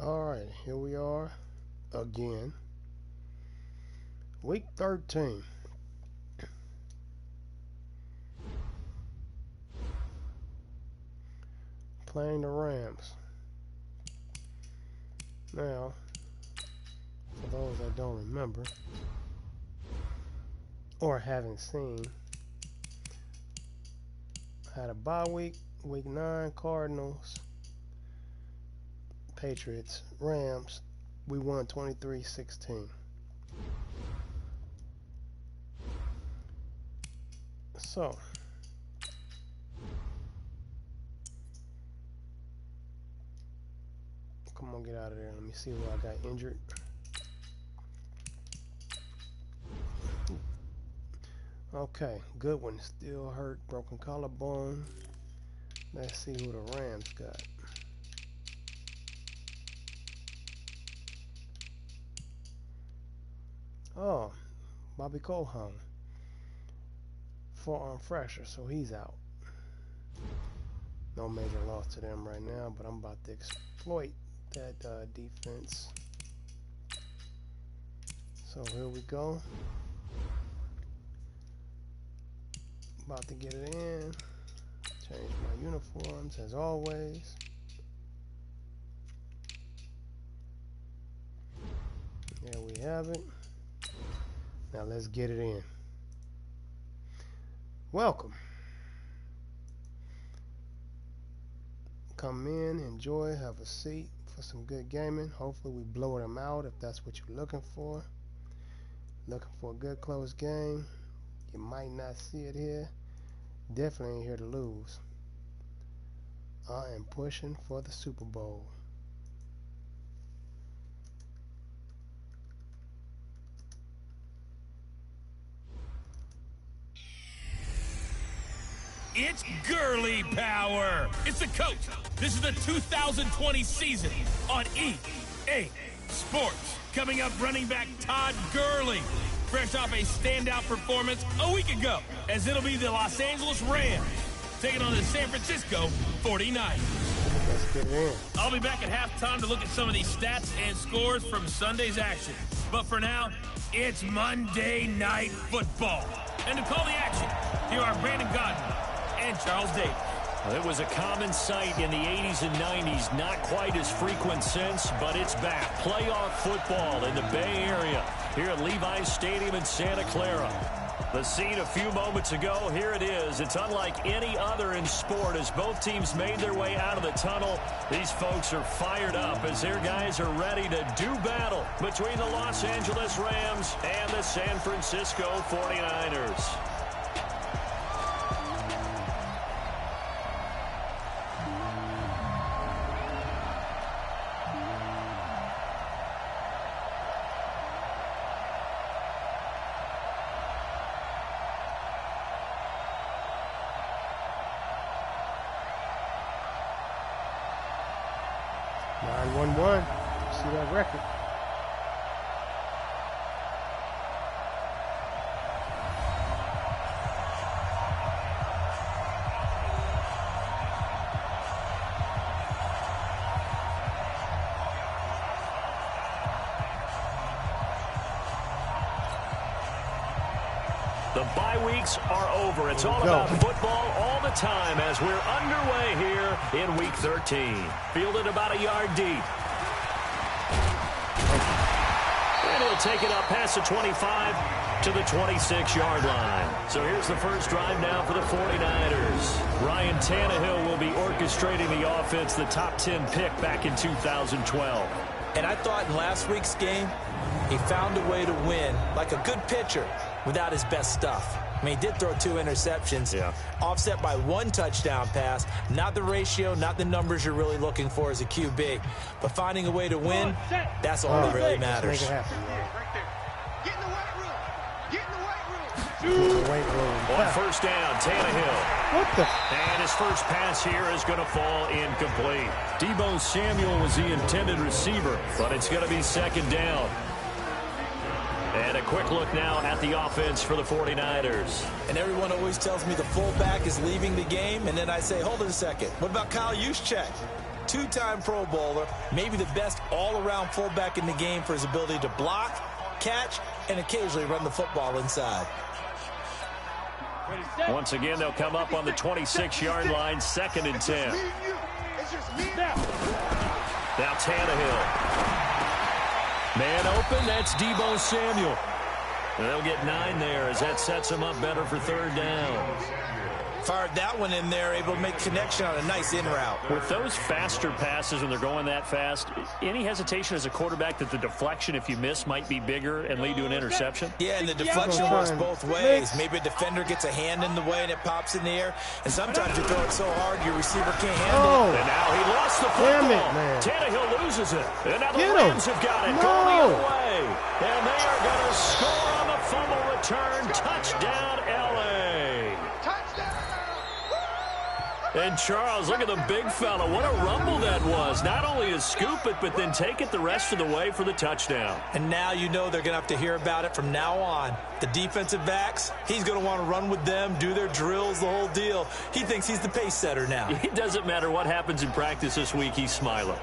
Alright, here we are again. Week 13. Playing the Rams. Now, for those that don't remember or haven't seen, had a bye week, week 9, Cardinals, Patriots, Rams. We won 23-16. So, come on, get out of there. Let me see where I got injured. Okay, good one. Still hurt, broken collarbone. Let's see who the Rams got. Oh, Bobby Coleman. Forearm fracture, so he's out. No major loss to them right now, but I'm about to exploit that defense. So here we go. About to get it in. Change my uniforms as always. There we have it. Now let's get it in. Welcome. Come in, enjoy, have a seat for some good gaming. Hopefully we blow them out if that's what you're looking for. Looking for a good close game. You might not see it here. Definitely ain't here to lose. I am pushing for the Super Bowl. It's girly power. It's the coach. This is the 2020 season on EA Sports. Coming up, running back Todd Gurley, fresh off a standout performance a week ago, as it'll be the Los Angeles Rams taking on the San Francisco 49ers. Let's get it in. I'll be back at halftime to look at some of these stats and scores from Sunday's action. But for now, it's Monday Night Football. And to call the action, here are Brandon Godwin and Charles Davis. Well, it was a common sight in the 80s and 90s, not quite as frequent since, but it's back. Playoff football in the Bay Area here at Levi's Stadium in Santa Clara. The scene a few moments ago, here it is. It's unlike any other in sport as both teams made their way out of the tunnel. These folks are fired up as their guys are ready to do battle between the Los Angeles Rams and the San Francisco 49ers. See that record. The bye weeks are over. It's all about football all the time as we're underway here in Week 13. Fielded about a yard deep. And he'll take it up past the 25 to the 26-yard line. So here's the first drive now for the 49ers. Ryan Tannehill will be orchestrating the offense, the top 10 pick back in 2012. And I thought in last week's game, he found a way to win like a good pitcher without his best stuff. I mean, he did throw 2 interceptions, offset by 1 touchdown pass. Not the ratio, not the numbers you're really looking for as a QB. But finding a way to win, that's all that really matters. Make it happen. Get in the weight room. Get in the weight room. On first down, Tannehill. What the? And his first pass here is going to fall incomplete. Deebo Samuel was the intended receiver, but it's going to be second down. And a quick look now at the offense for the 49ers. And everyone always tells me the fullback is leaving the game, and then I say, hold it a second. What about Kyle Juszczyk? two-time Pro Bowler, maybe the best all-around fullback in the game for his ability to block, catch, and occasionally run the football inside. Once again, they'll come up on the 26-yard line, 2nd and 10. Now Tannehill. Man open, that's Deebo Samuel. They'll get 9 there as that sets them up better for 3rd down. Fired that one in there, able to make connection on a nice in route. With those faster passes when they're going that fast, any hesitation as a quarterback that the deflection, if you miss, might be bigger and lead to an interception? Yeah, and the deflection works both ways. Maybe a defender gets a hand in the way and it pops in the air, and sometimes you throw it so hard your receiver can't handle it. And now he lost the football. Damn it, man. Tannehill loses it. And now the Get Rams him. have got it. No. Going the other way. And they are going to score on the fumble return. Touchdown, L.A. And Charles, look at the big fella. What a rumble that was. Not only to scoop it, but then take it the rest of the way for the touchdown. And now you know they're going to have to hear about it from now on. The defensive backs, he's going to want to run with them, do their drills, the whole deal. He thinks he's the pace setter now. It doesn't matter what happens in practice this week. He's smiling.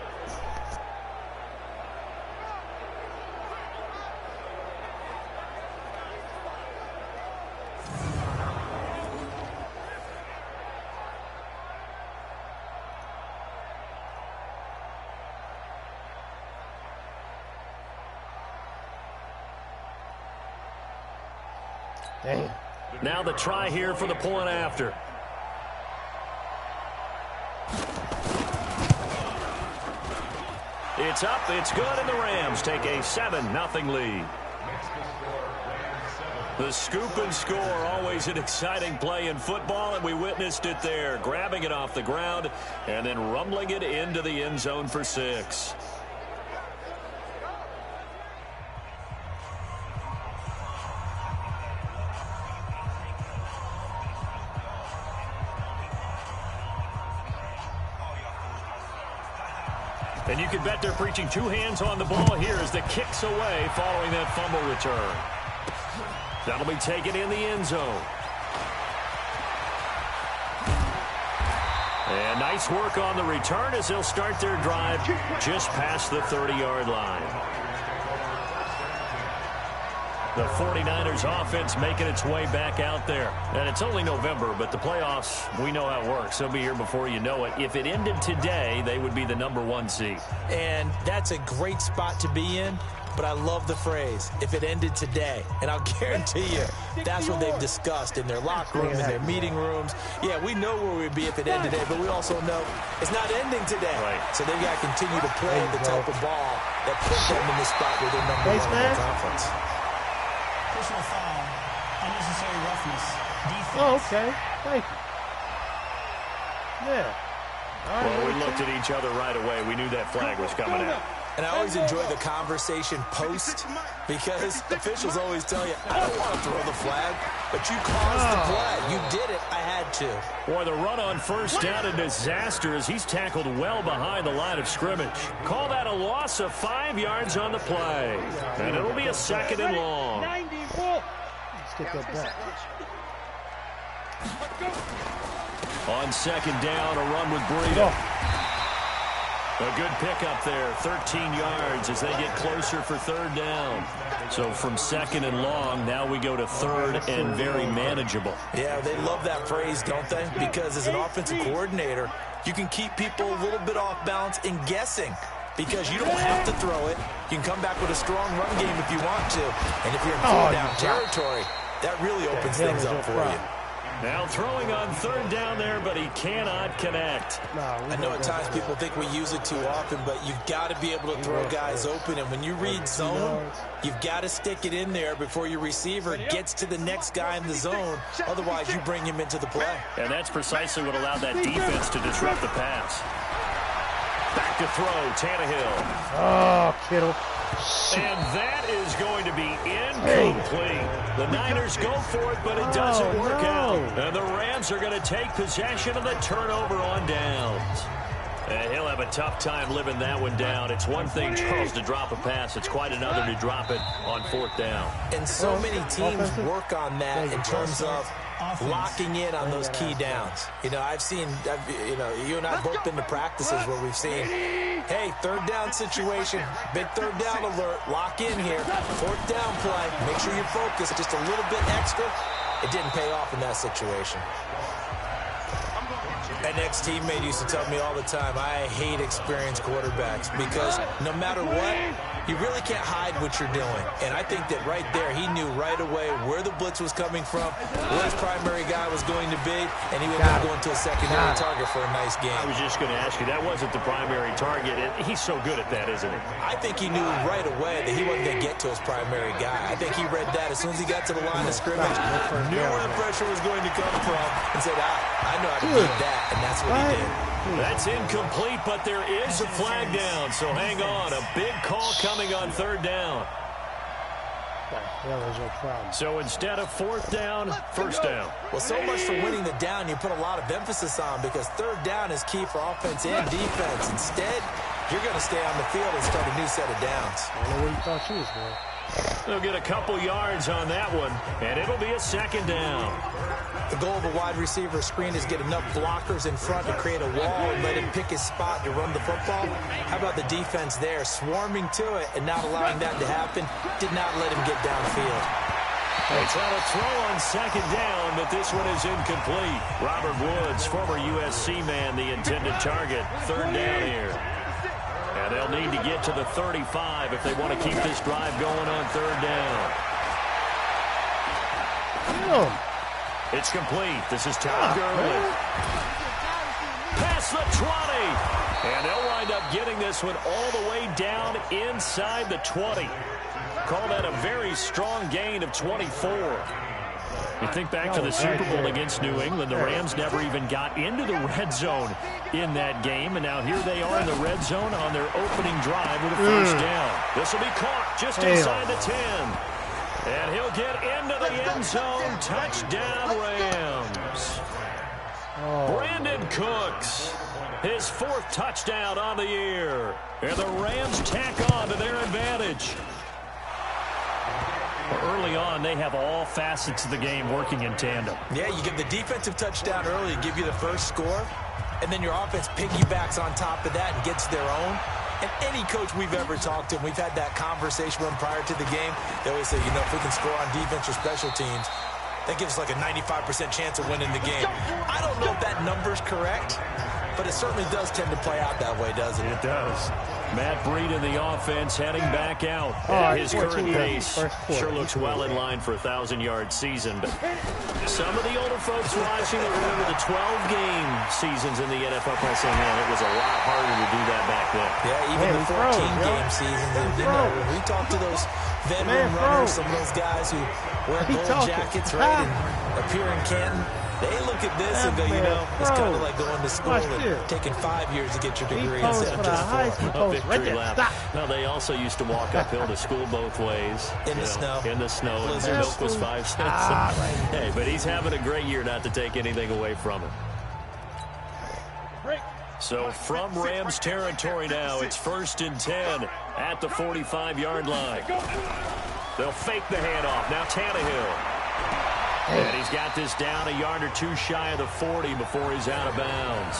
Damn. Now the try here for the point after. It's up, it's good, and the Rams take a 7-0 lead. The scoop and score, always an exciting play in football, and we witnessed it there, grabbing it off the ground and then rumbling it into the end zone for 6. And you can bet they're preaching 2 hands on the ball here as the kick's away following that fumble return. That'll be taken in the end zone. And nice work on the return as they'll start their drive just past the 30-yard line. The 49ers offense making its way back out there. And it's only November, but the playoffs, we know how it works. They'll be here before you know it. If it ended today, they would be the #1 seed. And that's a great spot to be in, but I love the phrase, if it ended today. And I'll guarantee you, that's what they've discussed in their locker room, in their meeting rooms. Yeah, we know where we'd be if it ended today, but we also know it's not ending today. Right. So they've got to continue to play the type of ball that put them in the spot where they're #1 in the conference. Personal foul, unnecessary roughness, defense. Oh, okay. Thank you. Yeah. All right, Well, we looked at each other right away. We knew that flag was coming out. And I always enjoy the conversation post because officials always tell you, I don't want to throw the flag, but you caused the play. You did it. I had to. Boy, the run on first down, a disaster as he's tackled well behind the line of scrimmage. Call that a loss of 5 yards on the play. And it'll be a 2nd and long. Let's get that back. On 2nd down, a run with Burrito. A good pickup there, 13 yards as they get closer for 3rd down. So from 2nd and long, now we go to 3rd and very manageable. Yeah, they love that phrase, don't they? Because as an offensive coordinator, you can keep people a little bit off balance and guessing because you don't have to throw it. You can come back with a strong run game if you want to. And if you're in 4th-down territory, that really opens things up for you. Now throwing on 3rd down there, but he cannot connect. I know at times people think we use it too often, but you've got to be able to throw guys open. And when you read zone, you've got to stick it in there before your receiver gets to the next guy in the zone. Otherwise, you bring him into the play. And that's precisely what allowed that defense to disrupt the pass. Back to throw, Tannehill. Oh, Kittle. And that is going to be incomplete. The Niners go for it, but it doesn't work out. And the Rams are going to take possession of the turnover on downs. And he'll have a tough time living that one down. It's one thing, Charles, to drop a pass. It's quite another to drop it on 4th down. And so many teams work on that in terms of locking in on those key downs. You know, you and I have both been to practices where we've seen, hey, third down situation, big third down alert, lock in here, fourth down play, make sure you're focused just a little bit extra. It didn't pay off in that situation. An ex-teammate used to tell me all the time, I hate experienced quarterbacks because no matter what, you really can't hide what you're doing. And I think that right there, he knew right away where the blitz was coming from, where his primary guy was going to be, and he would go into a secondary target for a nice game. I was just going to ask you, that wasn't the primary target. He's so good at that, isn't he? I think he knew right away that he wasn't going to get to his primary guy. I think he read that as soon as he got to the line of scrimmage, knew where the pressure was going to come from, and said, I know how to beat that, and that's what he did. That's incomplete, but there is a flag down, so hang on. A big call coming on third down. So instead of fourth down, first down. Well, so much for winning the down you put a lot of emphasis on because third down is key for offense and defense. Instead, you're going to stay on the field and start a new set of downs. I don't know where you thought you was going. They'll get a couple yards on that one, and it'll be a second down. The goal of a wide receiver screen is get enough blockers in front to create a wall and let him pick his spot to run the football. How about the defense there, swarming to it and not allowing that to happen? Did not let him get downfield. They try to throw on second down, but this one is incomplete. Robert Woods, former USC man, the intended target. Third down here. And they'll need to get to the 35 if they want to keep this drive going on third down. It's complete. This is Todd Gurley. Past the 20. And they'll wind up getting this one all the way down inside the 20. Call that a very strong gain of 24. You think back to the Super Bowl against New England. The Rams never even got into the red zone in that game. And now here they are in the red zone on their opening drive with a first down. This will be caught just inside the 10. And he'll get into the end zone. Touchdown, Rams. Brandon Cooks, his fourth touchdown on the year. And the Rams tack on to their advantage. Early on, they have all facets of the game working in tandem. Yeah, you give the defensive touchdown early, give you the first score, and then your offense piggybacks on top of that and gets their own. And any coach we've ever talked to, we've had that conversation with them prior to the game, they always say, you know, if we can score on defense or special teams, that gives us like a 95% chance of winning the game. I don't know if that number's correct, but it certainly does tend to play out that way, doesn't it? It does. Matt Breed in the offense heading back out at his current pace. Sure looks well in line for a 1,000-yard season. But some of the older folks watching will remember the 12-game seasons in the NFL by saying, man, it was a lot harder to do that back then. Yeah, even the 14-game seasons. And, you know, when we talk to those veteran runners, some of those guys who wear gold jackets, right, and appear in Canton, they look at this and go, you know, it's kind of like going to school and taking 5 years to get your degree instead of just 4. A victory lap. Now, they also used to walk uphill to school both ways. In the snow. In the snow. And the milk was 5 cents. Hey, but he's having a great year, not to take anything away from him. So from Rams territory now, it's 1st and 10 at the 45-yard line. They'll fake the handoff. Now Tannehill. And he's got this down a yard or two shy of the 40 before he's out of bounds.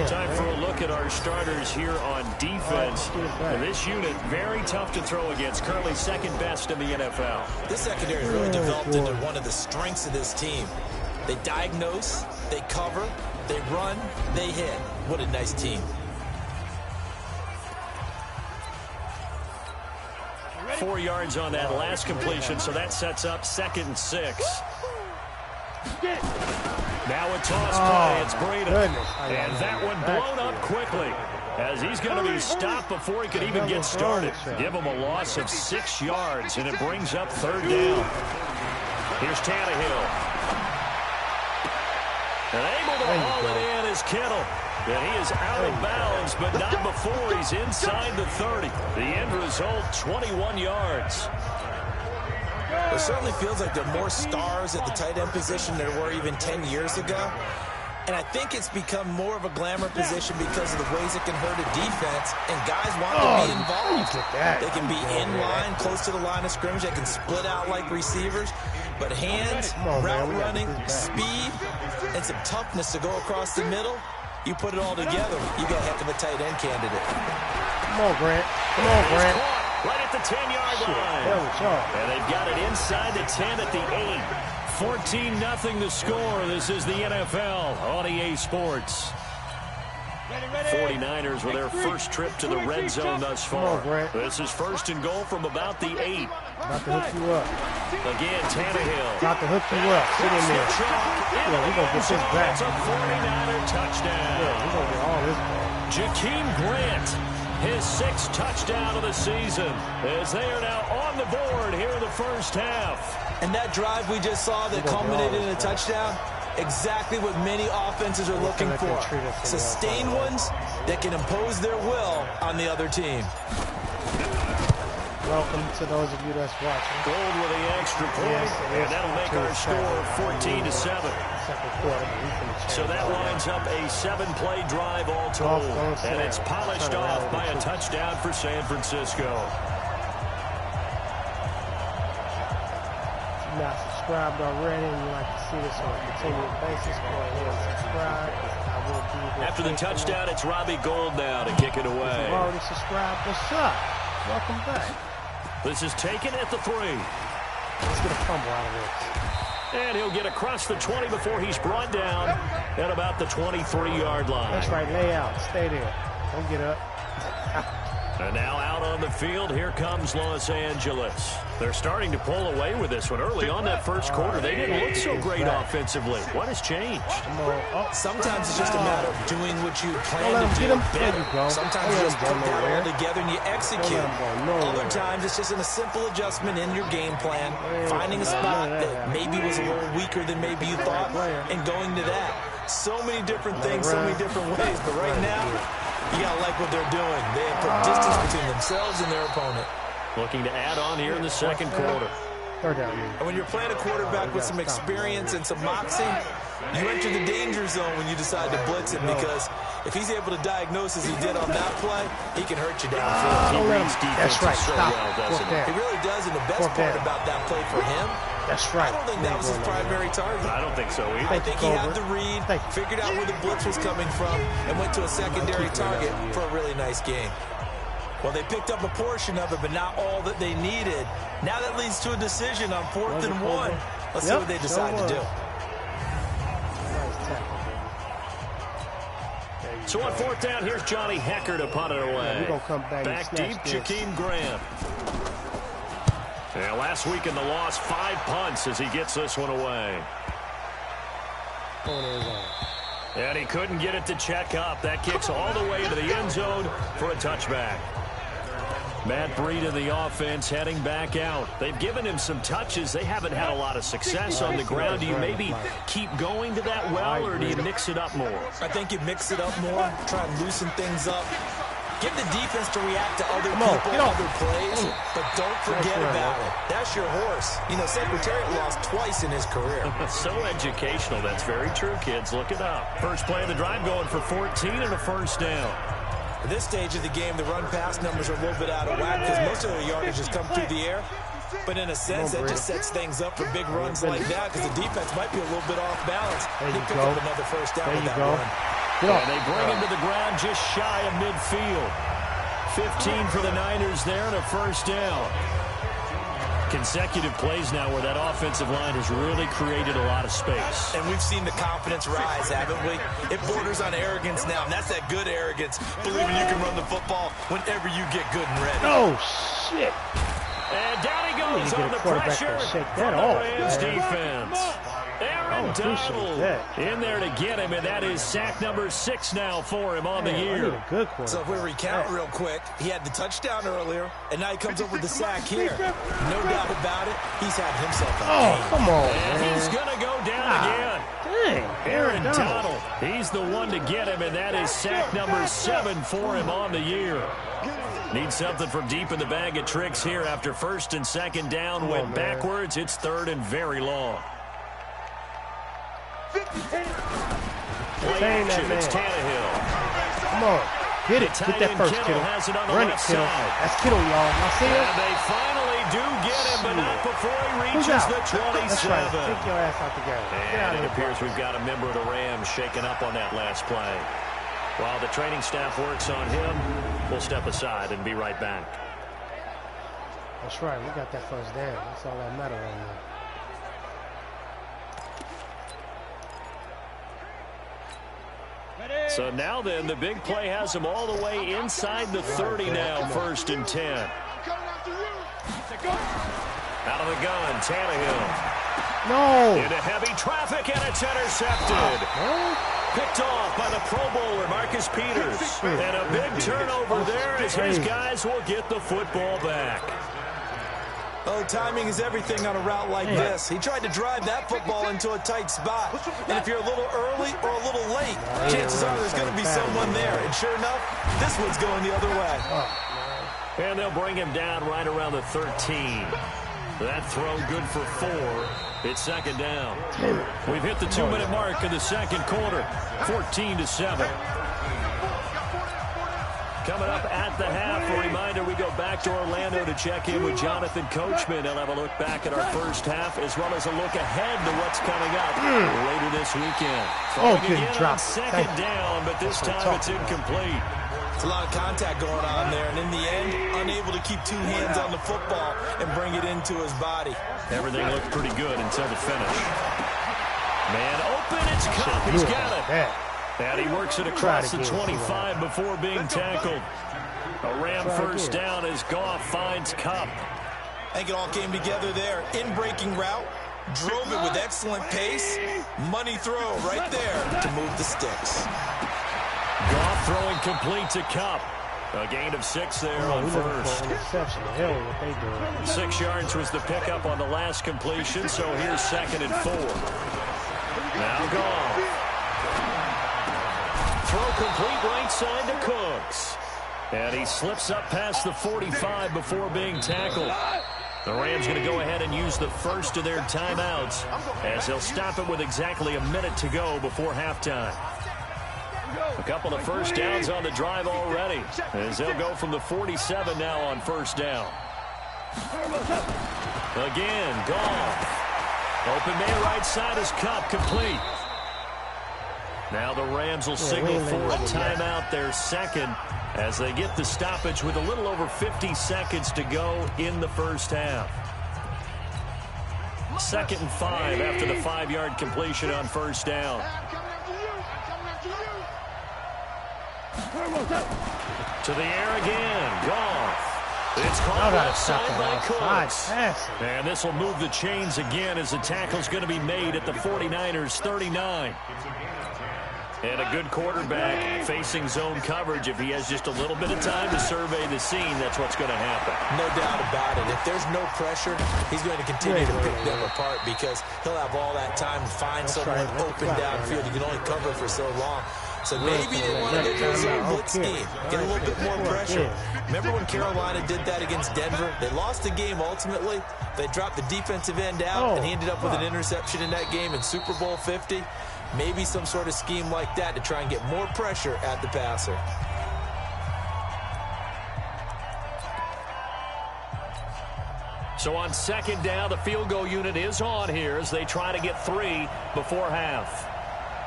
Time for a look at our starters here on defense. And this unit, very tough to throw against. Currently second best in the NFL. This secondary has really developed into one of the strengths of this team. They diagnose, they cover, they run, they hit. What a nice team. 4 yards on that last completion, so that sets up 2nd and 6. Now a toss play, it's Breida. And that one blown up quickly as he's going to be stopped before he could even get started. Give him a loss of 6 yards, and it brings up 3rd down. Here's Tannehill. And able to haul it in is Kittle. And he is out of bounds, but not before he's inside the 30. The end result, 21 yards. It certainly feels like there are more stars at the tight end position than there were even 10 years ago. And I think it's become more of a glamour position because of the ways it can hurt a defense. And guys want to be involved. They can be in line, close to the line of scrimmage. They can split out like receivers. But hands, route running, speed, and some toughness to go across the middle, you put it all together, you got a heck of a tight end candidate. Come on, Grant. Come on, Grant. Right at the 10-yard line. And they've got it inside the 10 at the 8. 14-0 the score. This is the NFL on EA Sports. 49ers with their first trip to the red zone thus far. This is first and goal from about the 8. About to hook you up. Again, Tannehill. About to hook you up. Sit in there. Yeah, we're going to get this back. It's a 49er touchdown. Yeah, we're going to get all this back. Jakeem Grant, his 6th touchdown of the season, as they are now on the board here in the first half. And that drive we just saw that culminated in a touchdown, exactly what many offenses are looking for. Sustained ones that can impose their will on the other team. Welcome to those of you that's watching. Gold with the extra point, and that'll make our score 14-7. Second quarter. So that lines up a 7-play drive all told, and it's polished off by a touchdown for San Francisco. If you're not subscribed already and you like to see this on a continual basis, go ahead and subscribe. I will be there. After the touchdown, it's Robbie Gould now to kick it away. If you've already subscribed, what's up? Welcome back. This is taken at the 3. Let's get a fumble out of this. And he'll get across the 20 before he's brought down at about the 23-yard line. That's right, lay out. Stay there. Don't get up. And now out on the field, here comes Los Angeles. They're starting to pull away with this one. Early on that first quarter, they didn't look so great offensively. What has changed? Sometimes it's just a matter of doing what you plan to do better. Sometimes you just put that all together and you execute. Other times it's just a simple adjustment in your game plan, finding a spot that maybe was a little weaker than maybe you thought, and going to that. So many different things, so many different ways, but right now, you gotta like what they're doing. They have put distance between themselves and their opponent. Looking to add on here in the second quarter. And when you're playing a quarterback with some experience and some moxie, you enter the danger zone when you decide to blitz him, because if he's able to diagnose as he did on that play, he can hurt you downfield. He reads defense so well, doesn't he? He really does, and the best part about that play for him, that's right. I don't think that was his primary target. I don't think so either. I think he had the read, figured out where the blitz was coming from, and went to a secondary target for a really nice game. Well, they picked up a portion of it, but not all that they needed. Now that leads to a decision on 4th and 1. Let's see what they decide to do. So on 4th down, here's Johnny Hecker to punt it away. Back deep, Jakeem Grant. And last week in the loss, 5 punts as he gets this one away. And he couldn't get it to check up. That kicks all the way into the end zone for a touchback. Matt Breida in the offense heading back out. They've given him some touches. They haven't had a lot of success on the ground. Do you maybe keep going to that well, or do you mix it up more? I think you mix it up more, try and loosen things up. Get the defense to react to other people, other plays, but don't forget about it. That's your horse. You know, Secretariat lost twice in his career. So educational. That's very true, kids. Look it up. First play of the drive going for 14 and a first down. At this stage of the game, the run-pass numbers are a little bit out of whack because most of their yardage has come through the air. But in a sense, that just sets things up for big runs like that because the defense might be a little bit off balance. They pick up another first down with that run. And they bring him to the ground just shy of midfield. 15 for the Niners there and a first down. Consecutive plays now where that offensive line has really created a lot of space. And we've seen the confidence rise, haven't we? It borders on arrogance now, and that's that good arrogance, believing you can run the football whenever you get good and ready. Oh, shit. And down he goes on the pressure from the Rams defense. Aaron Donald in there to get him, and that is sack number 6 now for him on the year. So if we recount real quick, he had the touchdown earlier, and now he comes up with the sack here. No doubt about it, he's had himself a game. Come on, and he's going to go down again. Dang, Aaron Donald, he's the one to get him, and that is sack number 7 for him on the year. Needs something from deep in the bag of tricks here after first and second down went backwards. It's third and very long. Play action, it's Tannehill. Come on, get it. Get that first, Kittle. Run it, Kittle. That's Kittle, y'all. I see it. And they finally they do get him, but not before he Who's reaches out? the 27. That's right. Take your ass out the game. Get out And of it here, appears bro. we've got a member of the Rams shaken up on that last play. While the training staff works on him, we'll step aside and be right back. That's right. We got that first down. That's all that matters right now. So now then, the big play has him all the way inside the 30 now, 1st and 10. Out of the gun, Tannehill. No! Into heavy traffic, and it's intercepted. Picked off by the Pro Bowler, Marcus Peters. And a big turnover there as his guys will get the football back. Oh, timing is everything on a route like this. He tried to drive that football into a tight spot. And if you're a little early or a little late, chances are there's going to be someone there. And sure enough, this one's going the other way. And they'll bring him down right around the 13. That throw good for 4. It's 2nd down. We've hit the 2-minute mark in the 2nd quarter. 14-7. Coming up at the half, a reminder, we go back to Orlando to check in with Jonathan Coachman. He'll have a look back at our first half as well as a look ahead to what's coming up later this weekend. Throwing again on 2nd down, but this time it's incomplete. It's a lot of contact going on there, and in the end, unable to keep 2 hands on the football and bring it into his body. Everything looked pretty good until the finish. Man open, it's Cup. He's got it. And he works it across the 25 before being tackled. A Ram first down as Goff finds Cup. I think it all came together there. In-breaking route, drove it with excellent pace. Money throw right there to move the sticks. Goff throwing complete to Cup. A gain of 6 there on first. 6 yards was the pickup on the last completion, so here's 2nd and 4. Now Goff. Throw complete right side to Cooks. And he slips up past the 45 before being tackled. The Rams going to go ahead and use the first of their timeouts as they'll stop it with exactly a minute to go before halftime. A couple of first downs on the drive already as they'll go from the 47 now on first down. Again, Goff. Open man right side is Cup, complete. Now the Rams will signal for a timeout, their 2nd, as they get the stoppage with a little over 50 seconds to go in the first half. 2nd and 5 after the 5-yard completion on first down. To the air again, Goff. It's caught left side by Cooks. And this will move the chains again as the tackle's going to be made at the 49ers' 39. And a good quarterback facing zone coverage. If he has just a little bit of time to survey the scene, that's what's going to happen. No doubt about it. If there's no pressure, he's going to continue to pick them apart because he'll have all that time to find someone open downfield. You can only cover for so long. So maybe they want to get those zone blitz scheme, get a little bit more pressure. Remember when Carolina did that against Denver? They lost the game ultimately. They dropped the defensive end out, and he ended up with an interception in that game in Super Bowl 50. Maybe some sort of scheme like that to try and get more pressure at the passer. So on 2nd down, the field goal unit is on here as they try to get 3 before half.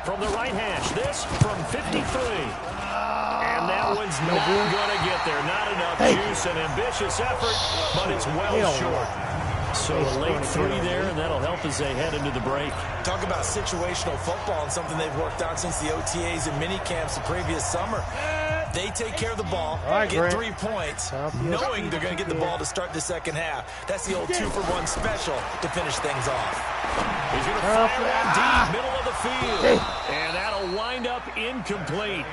From the right hash, this from 53. And that one's not going to get there. Not enough juice, an ambitious effort, but it's well short. So a late 3 there, and that'll help as they head into the break. Talk about situational football and something they've worked on since the OTAs and mini camps the previous summer. They take care of the ball, get 3 points, knowing they're going to get the ball to start the 2nd half. That's the old 2-for-1 special to finish things off. He's going to fire that deep, middle of the field. And that'll wind up incomplete.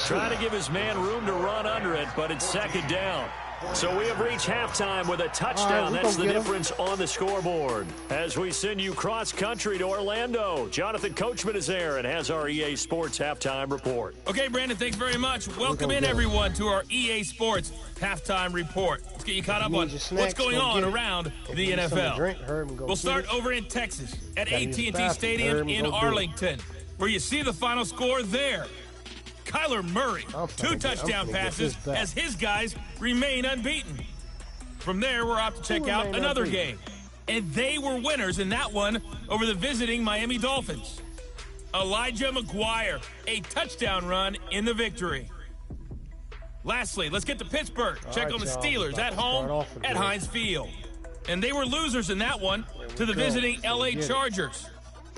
Trying to give his man room to run under it, but it's 2nd down. So we have reached halftime with a touchdown. That's the difference on the scoreboard. As we send you cross-country to Orlando, Jonathan Coachman is there and has our EA Sports halftime report. Okay, Brandon, thanks very much. Welcome in, everyone, to our EA Sports halftime report. Let's get you caught up on what's going on around the NFL. We'll start over in Texas at AT&T Stadium in Arlington, where you see the final score there. Kyler Murray, 2 touchdown passes as his guys remain unbeaten. From there, we're off to check out another game. And they were winners in that one over the visiting Miami Dolphins. Elijah McGuire, a touchdown run in the victory. Lastly, let's get to Pittsburgh. Check on the Steelers at home at Heinz Field. And they were losers in that one to the visiting LA Chargers.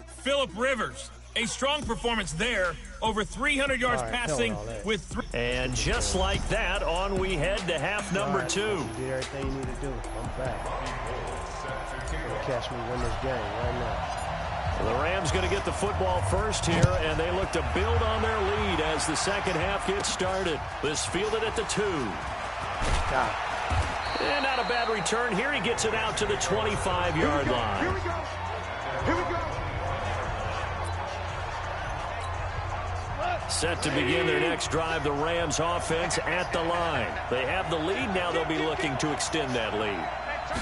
Phillip Rivers, a strong performance there, over 300 yards passing with 3. And just like that, on we head to half number 2. You did everything you need to do. I'm back. Catch me win this game right now. The Rams going to get the football first here, and they look to build on their lead as the second half gets started. This fielded at the 2. And not a bad return. Here he gets it out to the 25-yard line. Here we go. Here we go. Set to begin their next drive, the Rams offense at the line. They have the lead. Now they'll be looking to extend that lead.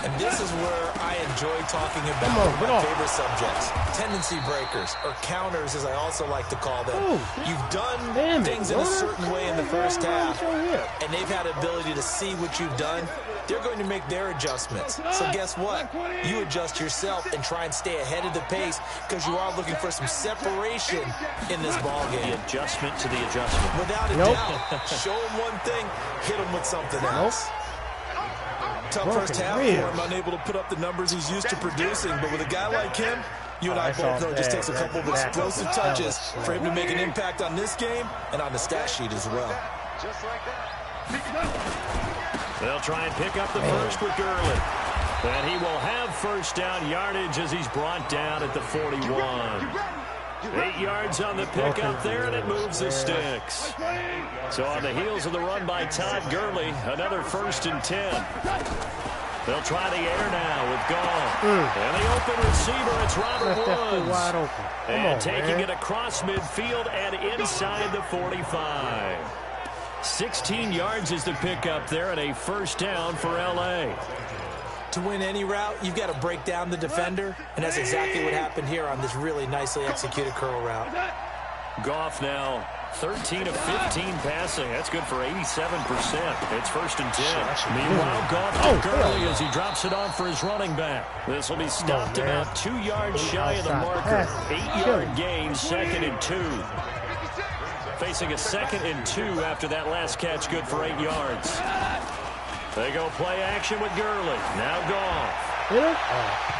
And this is where I enjoy talking about my favorite subjects. Tendency breakers, or counters as I also like to call them. You've done things in a certain way in the first half, and they've had the ability to see what you've done. They're going to make their adjustments. So guess what? You adjust yourself and try and stay ahead of the pace because you are looking for some separation in this ball game. The adjustment to the adjustment. Without a doubt. Show them one thing, hit them with something else. Tough first half for him, unable to put up the numbers he's used to producing. But with a guy like him, you and I both know it just takes a couple of explosive touches for him to make an impact on this game and on the stat sheet as well. Just like that. They'll try and pick up the first with Gurley. And he will have first down yardage as he's brought down at the 41. 8 yards on the pickup there, and it moves the sticks. So on the heels of the run by Todd Gurley, another 1st and 10. They'll try the air now with Goff. And the open receiver, it's Robert Woods. And taking it across midfield and inside the 45. 16 yards is the pickup there, and a first down for L.A. To win any route, you've got to break down the defender, and that's exactly what happened here on this really nicely executed curl route. Goff now 13 of 15 passing. That's good for 87%. It's 1st and 10. Meanwhile, Goff to Gurley as he drops it off for his running back. This will be stopped about 2 yards shy of the marker. 8-yard gain, 2nd and 2. Facing a 2nd and 2 after that last catch, good for 8 yards. They go play action with Gurley. Now Goff.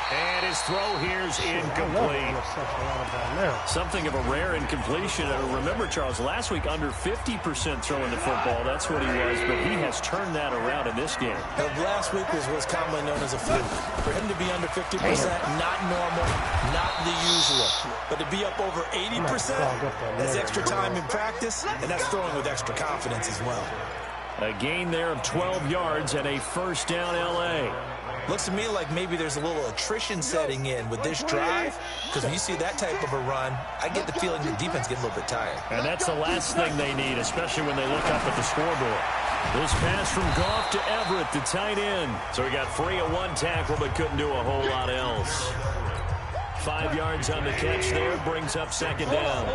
And his throw here's incomplete. Something of a rare incompletion. Remember, Charles, last week under 50% throwing the football. That's what he was, but he has turned that around in this game. Now, last week was commonly known as a fluke. For him to be under 50%, not normal, not the usual. But to be up over 80%, that's extra time in practice, and that's throwing with extra confidence as well. A gain there of 12 yards and a first down L.A. Looks to me like maybe there's a little attrition setting in with this drive, because when you see that type of a run, I get the feeling the defense gets a little bit tired. And that's the last thing they need, especially when they look up at the scoreboard. This pass from Goff to Everett, the tight end. So he got free of one tackle, but couldn't do a whole lot else. 5 yards on the catch there, brings up 2nd down.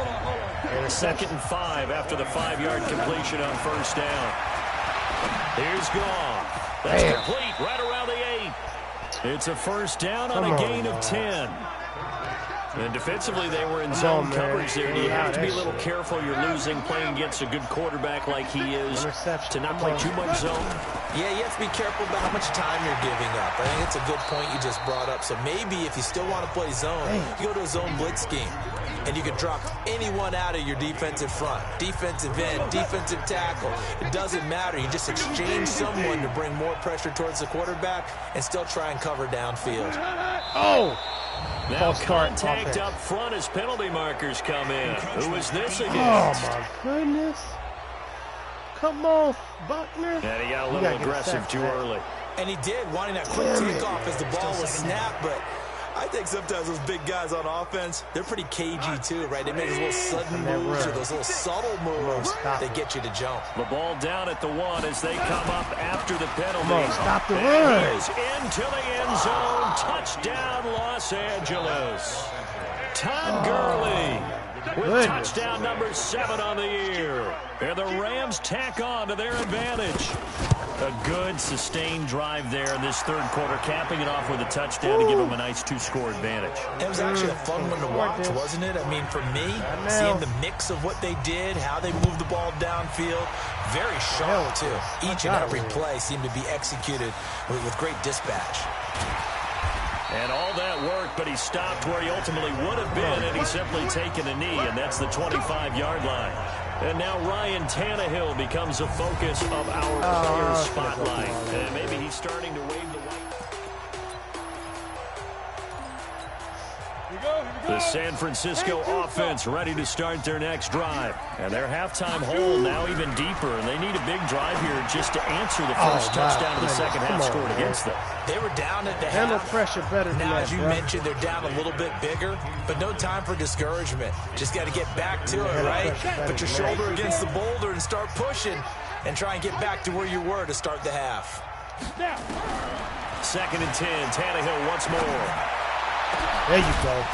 And a 2nd and 5 after the 5-yard completion on first down. Here's Goff. That's complete right around the 8. It's a first down on a gain of 10. And defensively, they were in zone coverage there. You have to be a little careful. You're losing, playing against a good quarterback like he is, to not play too much zone. Yeah, you have to be careful about how much time you're giving up. I think it's a good point you just brought up. So maybe if you still want to play zone, you go to a zone blitz scheme. And you can drop anyone out of your defensive front, defensive end, defensive tackle. It doesn't matter. You just exchange someone to bring more pressure towards the quarterback and still try and cover downfield. Now contact up front as penalty markers come in. Who is this against? Oh, my goodness. Come on, Buckner. And he got a little aggressive too early. And he did, wanting that quick takeoff as the ball was snapped, but I think sometimes those big guys on offense, they're pretty cagey too, right? They make those little sudden moves or those little subtle moves that get you to jump. The ball down at the 1 as they come up after the penalty. Stop the run. He is into the end zone. Touchdown, Los Angeles. Todd Gurley with touchdown number 7 on the year. And the Rams tack on to their advantage. A good, sustained drive there in this third quarter, capping it off with a touchdown to give them a nice 2-score advantage. It was actually a fun one to watch, wasn't it? I mean, for me, seeing the mix of what they did, how they moved the ball downfield, very sharp, too. Each and every play seemed to be executed with great dispatch. And all that work, but he stopped where he ultimately would have been, and he's simply taken a knee, and that's the 25-yard line. And now Ryan Tannehill becomes a focus of our player spotlight. And maybe he's starting to wave the white. The San Francisco offense ready to start their next drive. And their halftime hole now even deeper, and they need a big drive here just to answer the first touchdown of the second half scored against them. They were down at the half. Handle pressure better than now, that, as you mentioned, they're down a little bit bigger, but no time for discouragement. Just got to get back to it, right? Put your shoulder against the boulder and start pushing and try and get back to where you were to start the half. 2nd and 10, Tannehill once more. There you go.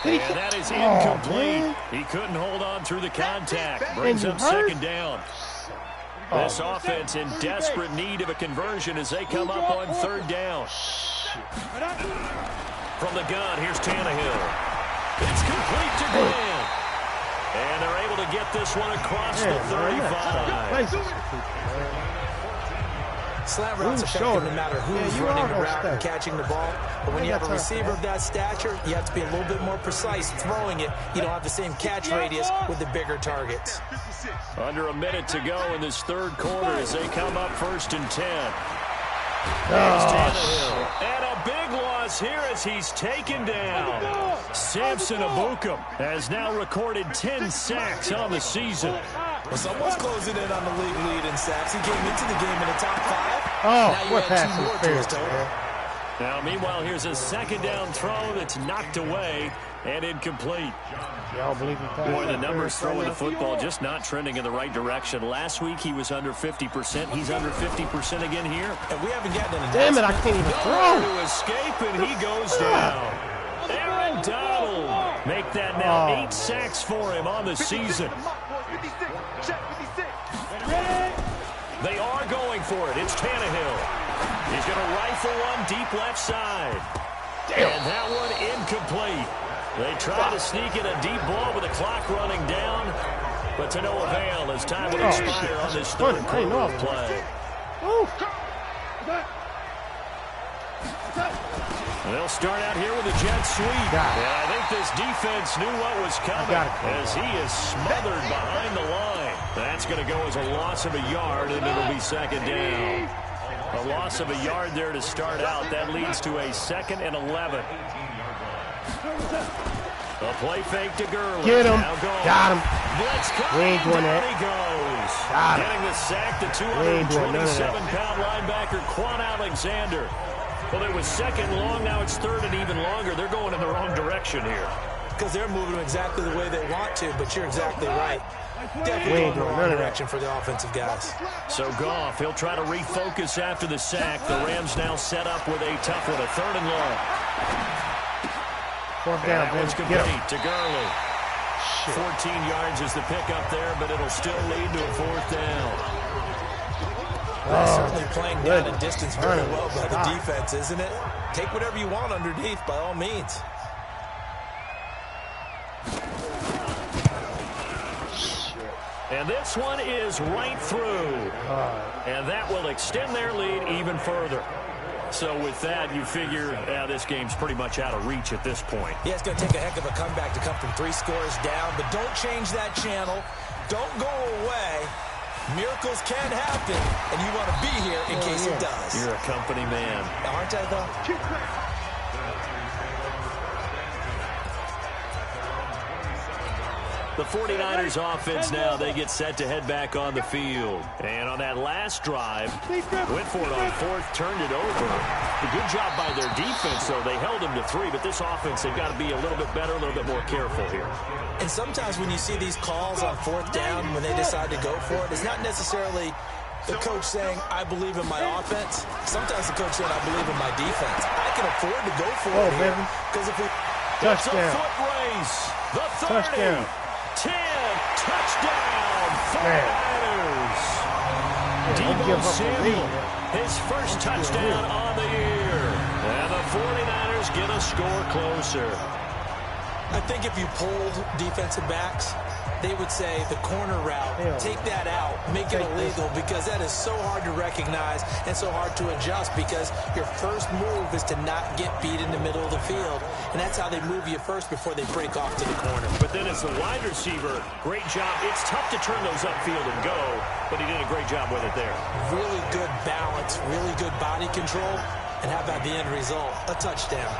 And that is incomplete. He couldn't hold on through the contact. Brings up 2nd down. This offense in desperate need of a conversion as they come up on 3rd down. From the gun, here's Tannehill. It's complete to Glenn. And they're able to get this one across the 35. Slant routes effective no matter who's running the route and catching the ball. But when you have a receiver of that stature, you have to be a little bit more precise throwing it. You don't have the same catch radius with the bigger targets. Under a minute to go in this third quarter as they come up 1st and 10. And a big loss here as he's taken down. Samson Ebukam has now recorded 10 sacks on the season. Well, someone's closing in on the league lead in sacks. He came into the game in the top 5. Oh, now what pass interference, man. Now, meanwhile, here's a 2nd down throw that's knocked away and incomplete. Y'all believe in pass? Boy, the numbers throwing the football just not trending in the right direction. Last week, he was under 50%. He's under 50% again here. And we haven't gotten an Damn it, I can't even throw. To escape, and he goes down. Aaron Donald make that now 8 sacks for him on the season. They are going for it. It's Tannehill. He's going to rifle one deep left side. Damn. And that one incomplete. They try to sneak in a deep ball with the clock running down, but to no avail as time will expire on this third quarter of play. They'll start out here with a jet sweep. And I think this defense knew what was coming as he is smothered behind the line. That's going to go as a loss of a yard, and it'll be 2nd down. A loss of a yard there to start out. That leads to a 2nd and 11. A play fake to Gurley. Get him. Got him. Blitz We ain't doing that. He goes. Getting the sack, the 227-pound linebacker, Quan Alexander. Well, it was 2nd long. Now it's 3rd and even longer. They're going in the wrong direction here. Because they're moving exactly the way they want to, but you're exactly right. Definitely going in the wrong direction for the offensive guys. So Goff, he'll try to refocus after the sack. The Rams now set up with a tough one, a 3rd and long. 4th down, that one's complete to Gurley. 14 yards is the pickup there, but it'll still lead to a 4th down. Certainly playing down and distance very well by the defense, isn't it? Take whatever you want underneath, by all means. And this one is right through. And that will extend their lead even further. So with that, you figure this game's pretty much out of reach at this point. Yeah, it's going to take a heck of a comeback to come from 3 scores down, but don't change that channel. Don't go away. Miracles can happen, and you want to be here in case it does. You're a company man. Aren't I, though? The 49ers offense now, they get set to head back on the field. And on that last drive, went for it on 4th, turned it over. A good job by their defense, though. They held them to 3, but this offense, they've got to be a little bit better, a little bit more careful here. And sometimes when you see these calls on 4th down, when they decide to go for it, it's not necessarily the coach saying, I believe in my offense. Sometimes the coach saying, I believe in my defense. I can afford to go for it here. Because if we... It's a foot race. The 30. Touchdown. 10, touchdown, 49ers. Deebo Samuel, his first touchdown on the year. And the 49ers get a score closer. I think if you polled defensive backs, they would say the corner route, take that out, make it illegal, because that is so hard to recognize and so hard to adjust, because your first move is to not get beat in the middle of the field, and that's how they move you first before they break off to the corner. But then as the wide receiver, great job. It's tough to turn those upfield and go, but he did a great job with it there. Really good balance, really good body control, and how about the end result? A touchdown.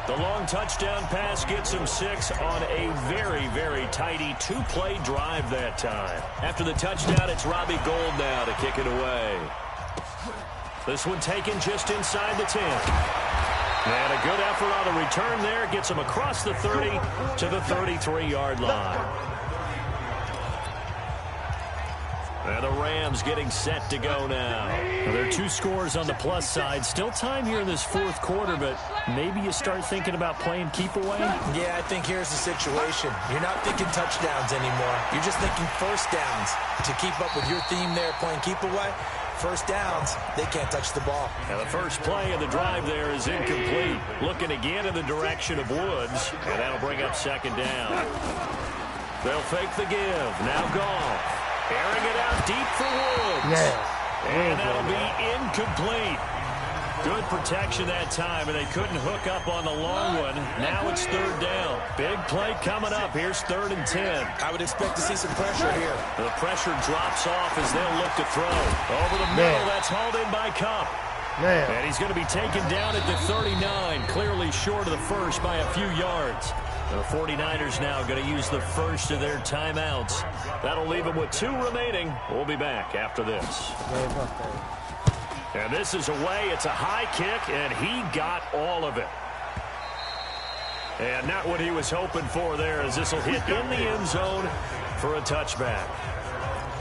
The long touchdown pass gets him 6 on a very, very tidy 2-play drive that time. After the touchdown, it's Robbie Gould now to kick it away. This one taken just inside the 10. And a good effort on the return there. Gets him across the 30 to the 33-yard line. And the Rams getting set to go now. Well, there are 2 scores on the plus side. Still time here in this fourth quarter, but maybe you start thinking about playing keep away? Yeah, I think here's the situation. You're not thinking touchdowns anymore. You're just thinking first downs. To keep up with your theme there, playing keep away, first downs, they can't touch the ball. And the first play of the drive there is incomplete. Looking again in the direction of Woods, and that'll bring up second down. They'll fake the give. Now Goff. Airing it out deep for Woods. And that'll be incomplete. Good protection that time, and they couldn't hook up on the long one. Now it's third down. Big play coming up. Here's 3rd and 10. I would expect to see some pressure here. The pressure drops off as they'll look to throw. Over the middle, that's hauled in by Kupp. And he's going to be taken down at the 39, clearly short of the first by a few yards. The 49ers now going to use the first of their timeouts. That'll leave them with 2 remaining. We'll be back after this. And this is away. It's a high kick, and he got all of it. And not what he was hoping for there, as this will hit in the end zone for a touchback.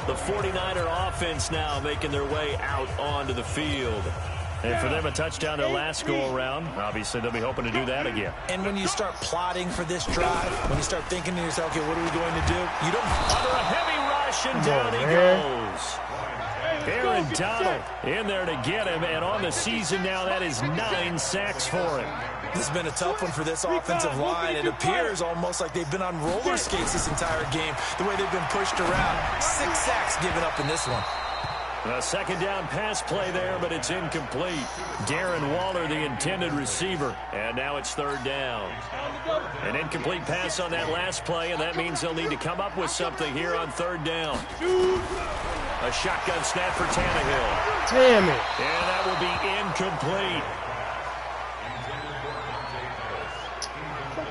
The 49er offense now making their way out onto the field. And for them, a touchdown their last go-around. Obviously, they'll be hoping to do that again. And when you start plotting for this drive, when you start thinking to yourself, okay, what are we going to do? You don't... Under a heavy rush, and down he goes. Aaron Donald in there to get him. And on the season now, that is 9 sacks for him. This has been a tough one for this offensive line. It appears almost like they've been on roller skates this entire game, the way they've been pushed around. 6 sacks given up in this one. A second down pass play there, but it's incomplete. Darren Waller, the intended receiver. And now it's third down. An incomplete pass on that last play, and that means they'll need to come up with something here on third down. A shotgun snap for Tannehill. Damn it. And that will be incomplete.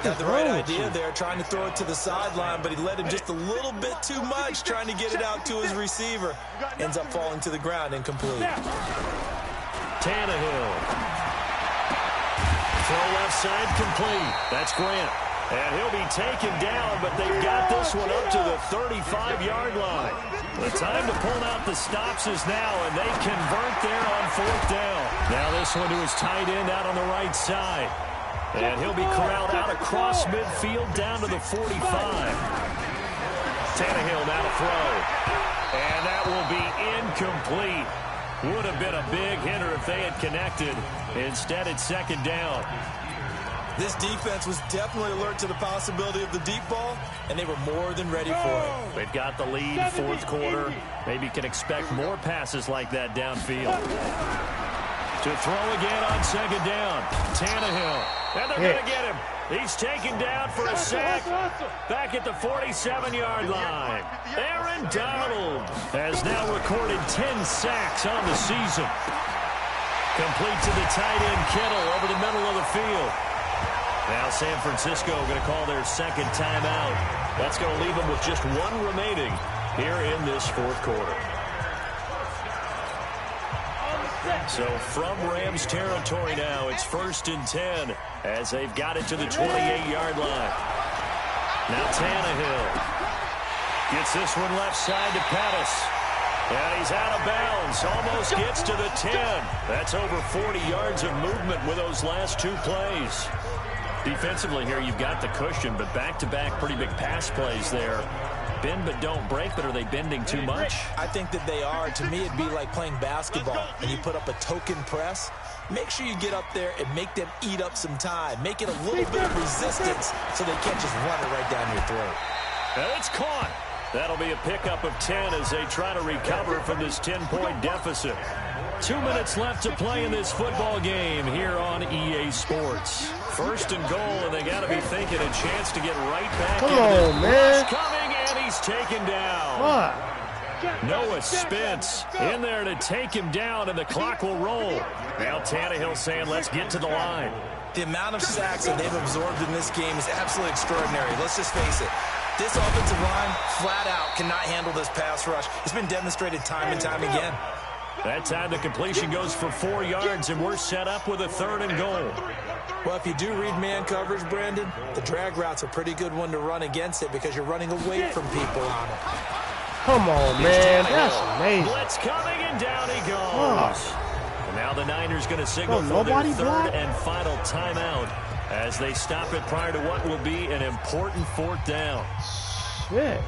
Had the right idea there, trying to throw it to the sideline, but he let him just a little bit too much, trying to get it out to his receiver. Ends up falling to the ground, incomplete. Tannehill. Throw left side, complete. That's Grant. And he'll be taken down, but they've got this one up to the 35-yard line. The time to pull out the stops is now, and they convert there on 4th down. Now this one to his tight end out on the right side. And he'll be corralled out across midfield down to the 45. Tannehill now to throw. And that will be incomplete. Would have been a big hitter if they had connected. Instead, it's second down. This defense was definitely alert to the possibility of the deep ball, and they were more than ready for it. They've got the lead, fourth quarter. Maybe you can expect more passes like that downfield. To throw again on second down. Tannehill. And they're going to get him. He's taken down for a sack back at the 47-yard line. Aaron Donald has now recorded 10 sacks on the season. Complete to the tight end Kittle over the middle of the field. Now San Francisco going to call their second timeout. That's going to leave them with just 1 remaining here in this fourth quarter. So from Rams territory now, it's 1st and 10 as they've got it to the 28-yard line. Now Tannehill gets this one left side to Pettis. And he's out of bounds, almost gets to the 10. That's over 40 yards of movement with those last 2 plays. Defensively here, you've got the cushion, but back-to-back pretty big pass plays there. Bend but don't break, but are they bending too much? I think that they are. To me, it'd be like playing basketball, and you put up a token press. Make sure you get up there and make them eat up some time. Make it a little bit of resistance so they can't just run it right down your throat. And it's caught. That'll be a pickup of 10 as they try to recover from this 10-point deficit. 2 minutes left to play in this football game here on EA Sports. First and goal, and they got to be thinking a chance to get right back. Come on, man. He's coming, and he's taken down. What? Noah Spence in there to take him down, and the clock will roll. Now Tannehill saying, let's get to the line. The amount of sacks that they've absorbed in this game is absolutely extraordinary. Let's just face it. This offensive line, flat out, cannot handle this pass rush. It's been demonstrated time and time again. That time the completion goes for 4 yards, and we're set up with a 3rd and goal. Well, if you do read man coverage, Brandon, the drag route's a pretty good one to run against it because you're running away from people on it. Come on, man. That's amazing. Blitz coming, and down he goes. And now the Niners going to signal for their 3rd and final timeout as they stop it prior to what will be an important 4th down. Shit.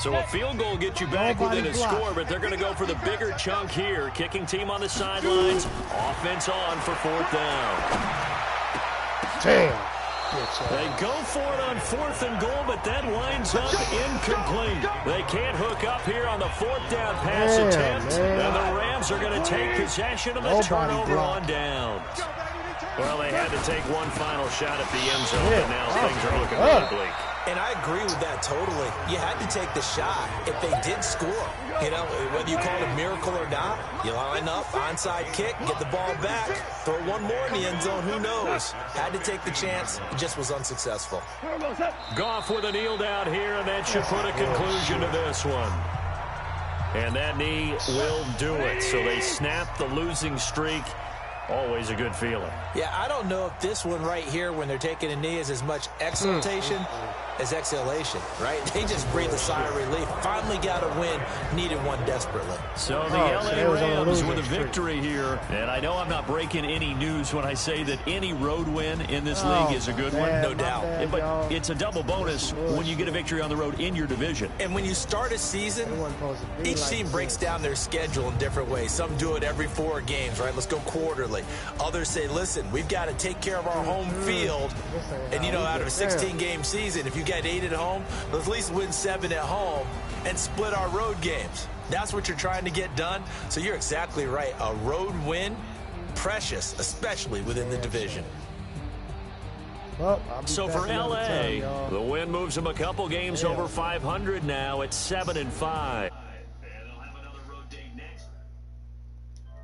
So a field goal gets you back within a score, but they're going to go for the bigger chunk here. Kicking team on the sidelines. Offense on for 4th down. Damn. They go for it on 4th and goal, but that winds up incomplete. They can't hook up here on the 4th down pass attempt. And the Rams are going to take possession of the turnover on downs. Well, they had to take one final shot at the end zone, but now things are looking really bleak. And I agree with that totally. You had to take the shot if they did score. You know, whether you call it a miracle or not, you line up, onside kick, get the ball back, throw one more in the end zone, who knows? Had to take the chance, it just was unsuccessful. Goff with a kneel down here, and that should put a conclusion to this one. And that knee will do it. So they snap the losing streak. Always a good feeling. Yeah, I don't know if this one right here, when they're taking a knee, is as much exultation as exhalation, right? They just breathe a sigh of relief. Finally got a win. Needed one desperately. So the LA Rams with a victory here. And I know I'm not breaking any news when I say that any road win in this league is a good one. No doubt. But it's a double bonus when you get a victory on the road in your division. And when you start a season, each team breaks down their schedule in different ways. Some do it every 4 games, right? Let's go quarterly. Others say, listen, we've got to take care of our home field. And, you know, out of a 16-game season, if you got 8 at home, let's at least win 7 at home and split our road games. That's what you're trying to get done. So you're exactly right. A road win, precious, especially within the division. Well, so for LA, the win moves them a couple games over 500 now at 7-5.